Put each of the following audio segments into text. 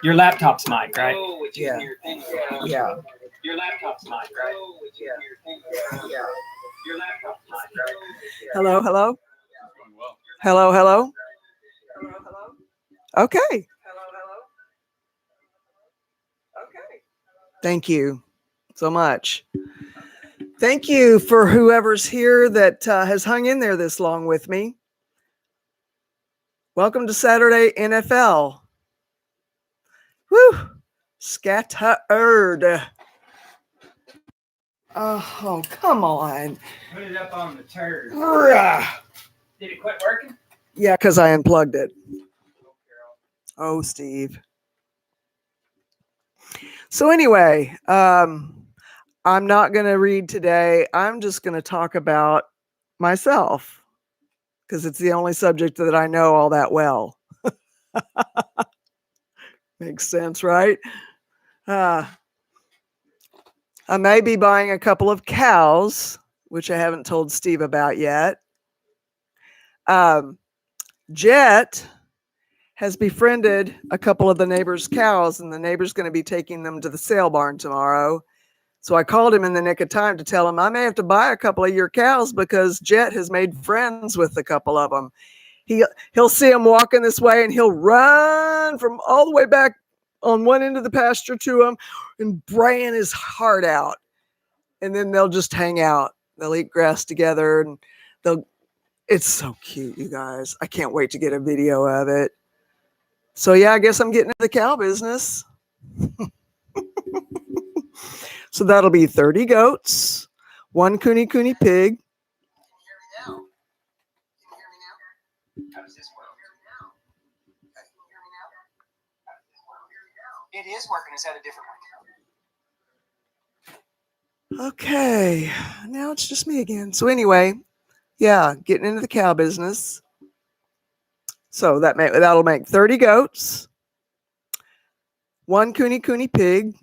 Your laptop's mic, right? Yeah. Yeah. Your laptop's mic, right? Yeah. Your laptop's mic, right? Hello, hello. Hello, hello. Okay. Okay. Thank you so much. Thank you for whoever's here that has hung in there this long with me. Welcome to Saturday NFL. Woo! Scattered. Oh, come on. Put it up on the turd. Rah. Did it quit working? Yeah, because I unplugged it. Oh, Steve. So anyway, I'm not going to read today. I'm just going to talk about myself because it's the only subject that I know all that well. Makes sense, right? I may be buying a couple of cows, which I haven't told Steve about yet. Jet has befriended a couple of the neighbors' cows, and the neighbor's going to be taking them to the sale barn tomorrow. So I called him in the nick of time to tell him I may have to buy a couple of your cows because Jet has made friends with a couple of them. He'll see them walking this way and he'll run from all the way back on one end of the pasture to them and braying his heart out. And then they'll just hang out. They'll eat grass together and it's so cute, you guys. I can't wait to get a video of it. So yeah, I guess I'm getting into the cow business. So that'll be 30 goats, 1 cooney pig. It is working. Is that a different one? Okay, now it's just me again. So anyway, yeah, getting into the cow business. So that'll make 30 goats, 1 cooney pig,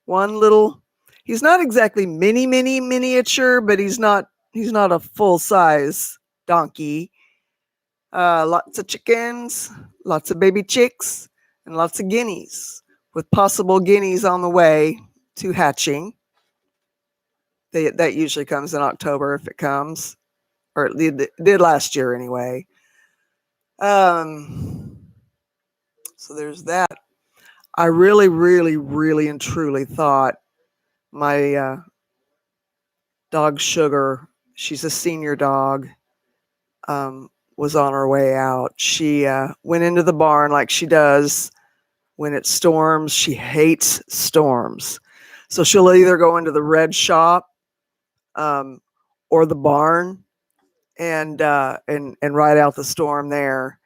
one little. He's not exactly miniature, but he's not a full size donkey. Lots of chickens, lots of baby chicks, and lots of guineas, with possible guineas on the way to hatching. That usually comes in October if it comes, or it did last year anyway. So there's that. I really and truly thought my dog Sugar, she's a senior dog, was on her way out. She went into the barn like she does when it storms. She hates storms. So she'll either go into the red shop or the barn and ride out the storm there.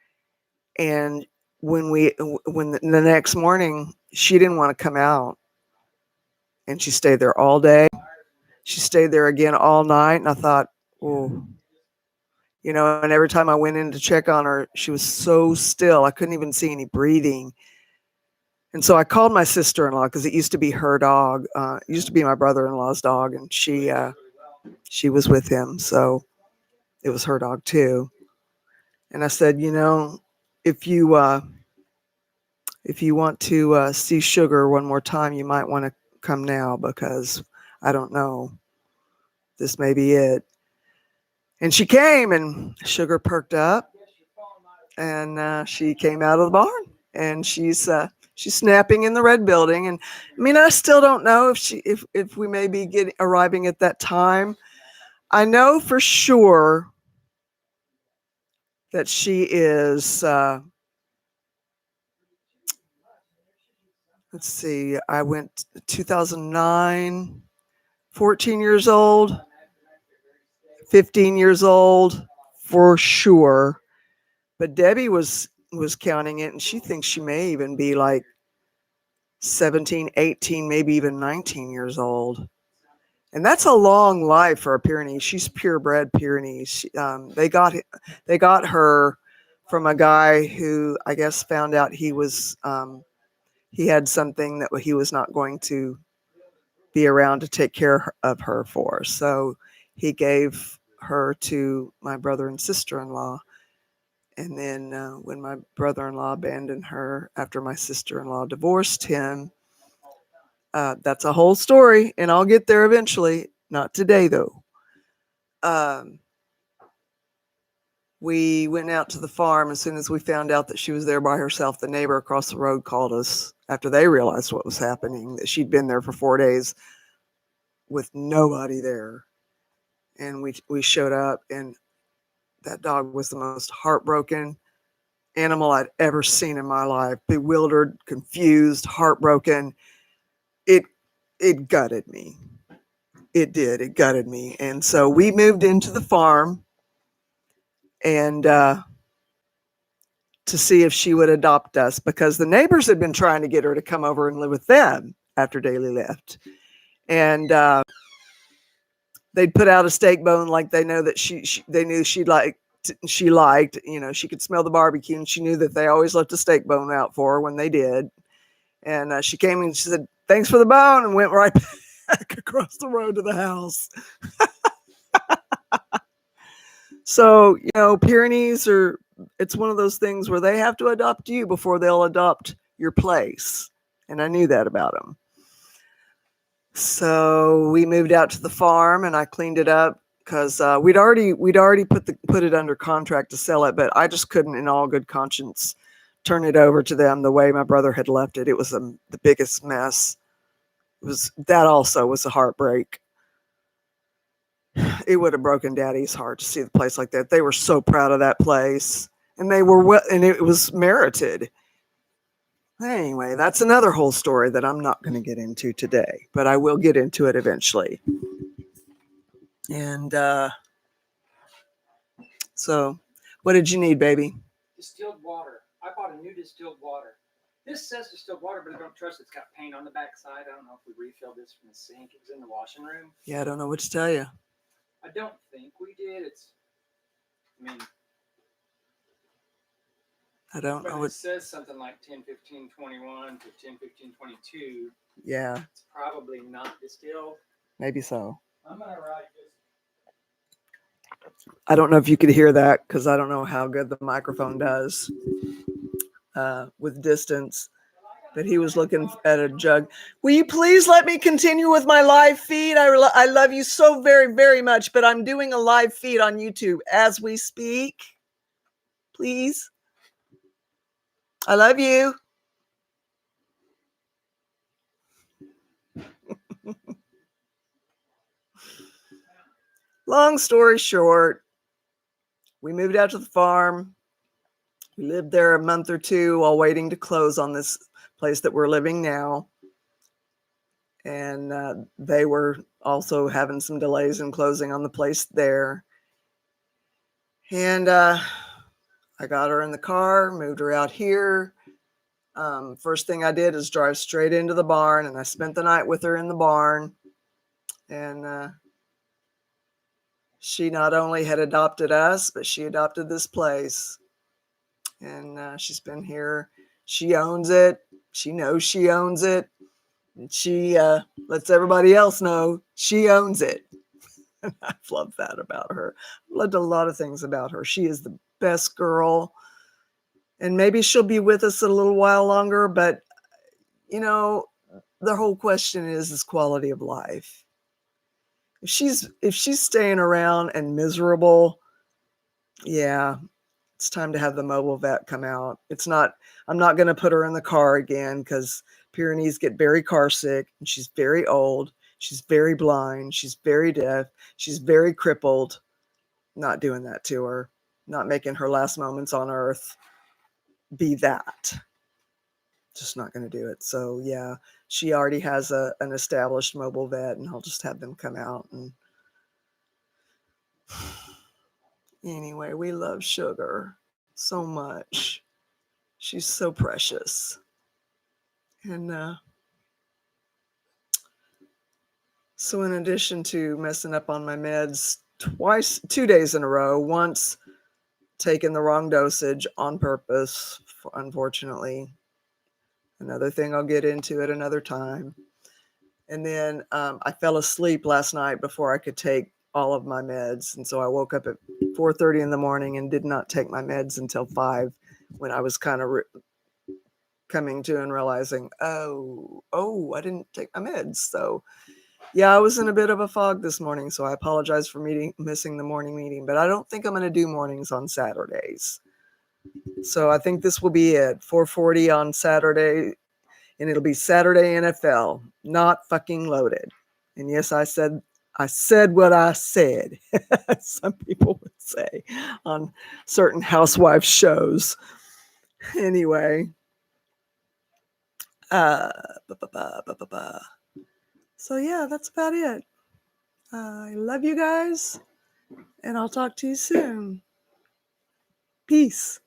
And when the next morning, she didn't want to come out. And she stayed there all day. She stayed there again all night. And I thought, oh, and every time I went in to check on her, she was so still. I couldn't even see any breathing. And so I called my sister-in-law because it used to be her dog. It used to be my brother-in-law's dog. And she was with him. So it was her dog too. And I said, if you want to see Sugar one more time, you might want to come now because I don't know. This may be it. And she came and Sugar perked up and she came out of the barn and she's snapping in the red building. And I mean, I still don't know if we may be arriving at that time. I know for sure that she is, let's see, I went 2009, 14 years old, 15 years old for sure. But Debbie was counting it and she thinks she may even be like 17, 18, maybe even 19 years old. And that's a long life for a Pyrenees. She's purebred Pyrenees. They got her from a guy who I guess found out he had something that he was not going to be around to take care of her for. So he gave her to my brother and sister-in-law. And then when my brother-in-law abandoned her after my sister-in-law divorced him, that's a whole story, and I'll get there eventually. Not today, though. We went out to the farm as soon as we found out that she was there by herself. The neighbor across the road called us after they realized what was happening, that she'd been there for 4 days with nobody there. And we showed up, and that dog was the most heartbroken animal I'd ever seen in my life. Bewildered, confused, heartbroken. It gutted me. It did. It gutted me. And so we moved into the farm and to see if she would adopt us, because the neighbors had been trying to get her to come over and live with them after Daly left. And they'd put out a steak bone, like they know that they knew she liked, she could smell the barbecue, and she knew that they always left a steak bone out for her when they did. And she came and she said, "Thanks for the bone," and went right back across the road to the house. So, Pyrenees it's one of those things where they have to adopt you before they'll adopt your place. And I knew that about them. So we moved out to the farm, and I cleaned it up because we'd already put it under contract to sell it, but I just couldn't, in all good conscience, turn it over to them the way my brother had left it. It was the biggest mess. That also was a heartbreak. It would have broken Daddy's heart to see the place like that. They were so proud of that place, and and it was merited. Anyway, that's another whole story that I'm not going to get into today, but I will get into it eventually. And so, what did you need, baby? Distilled water. I bought a new distilled water. This says distilled water, but I don't trust it. It's got paint on the backside. I don't know if we refilled this from the sink. It was in the washing room. Yeah, I don't know what to tell you. I don't think we did. I don't know. It says something like 10-15-21 to 10-15-22. Yeah. It's probably not distilled. Maybe so. I'm going to write this. I don't know if you could hear that because I don't know how good the microphone does with distance. But he was looking at a jug. Will you please let me continue with my live feed? I love you so very, very much, but I'm doing a live feed on YouTube as we speak. Please. I love you. Long story short, we moved out to the farm. We lived there a month or two while waiting to close on this place that we're living now. And they were also having some delays in closing on the place there. And I got her in the car, moved her out here. First thing I did is drive straight into the barn, and I spent the night with her in the barn. And she not only had adopted us, but she adopted this place. And she's been here. She owns it. She knows she owns it. And she lets everybody else know she owns it. And I love that about her. I loved a lot of things about her. She is the best girl. And maybe she'll be with us a little while longer, but, the whole question is quality of life. If she's staying around and miserable, yeah, it's time to have the mobile vet come out. I'm not going to put her in the car again because Pyrenees get very car sick, and she's very old. She's very blind. She's very deaf. She's very crippled. Not doing that to her. Not making her last moments on earth be that. Just not going to do it. So yeah, she already has an established mobile vet, and I'll just have them come out. And anyway, we love Sugar so much. She's so precious. And so in addition to messing up on my meds 2 days in a row, once taking the wrong dosage on purpose, unfortunately. Another thing I'll get into at another time. And then I fell asleep last night before I could take all of my meds. And so I woke up at 4:30 in the morning and did not take my meds until 5, when I was kind of coming to and realizing, oh, I didn't take my meds. So yeah, I was in a bit of a fog this morning, so I apologize for missing the morning meeting, but I don't think I'm going to do mornings on Saturdays. So I think this will be it. 4:40 on Saturday, and it'll be Saturday NFL, not fucking loaded. And yes, I said what I said. Some people would say on certain housewife shows. Anyway, uh, so yeah, that's about it. I love you guys, and I'll talk to you soon. Peace.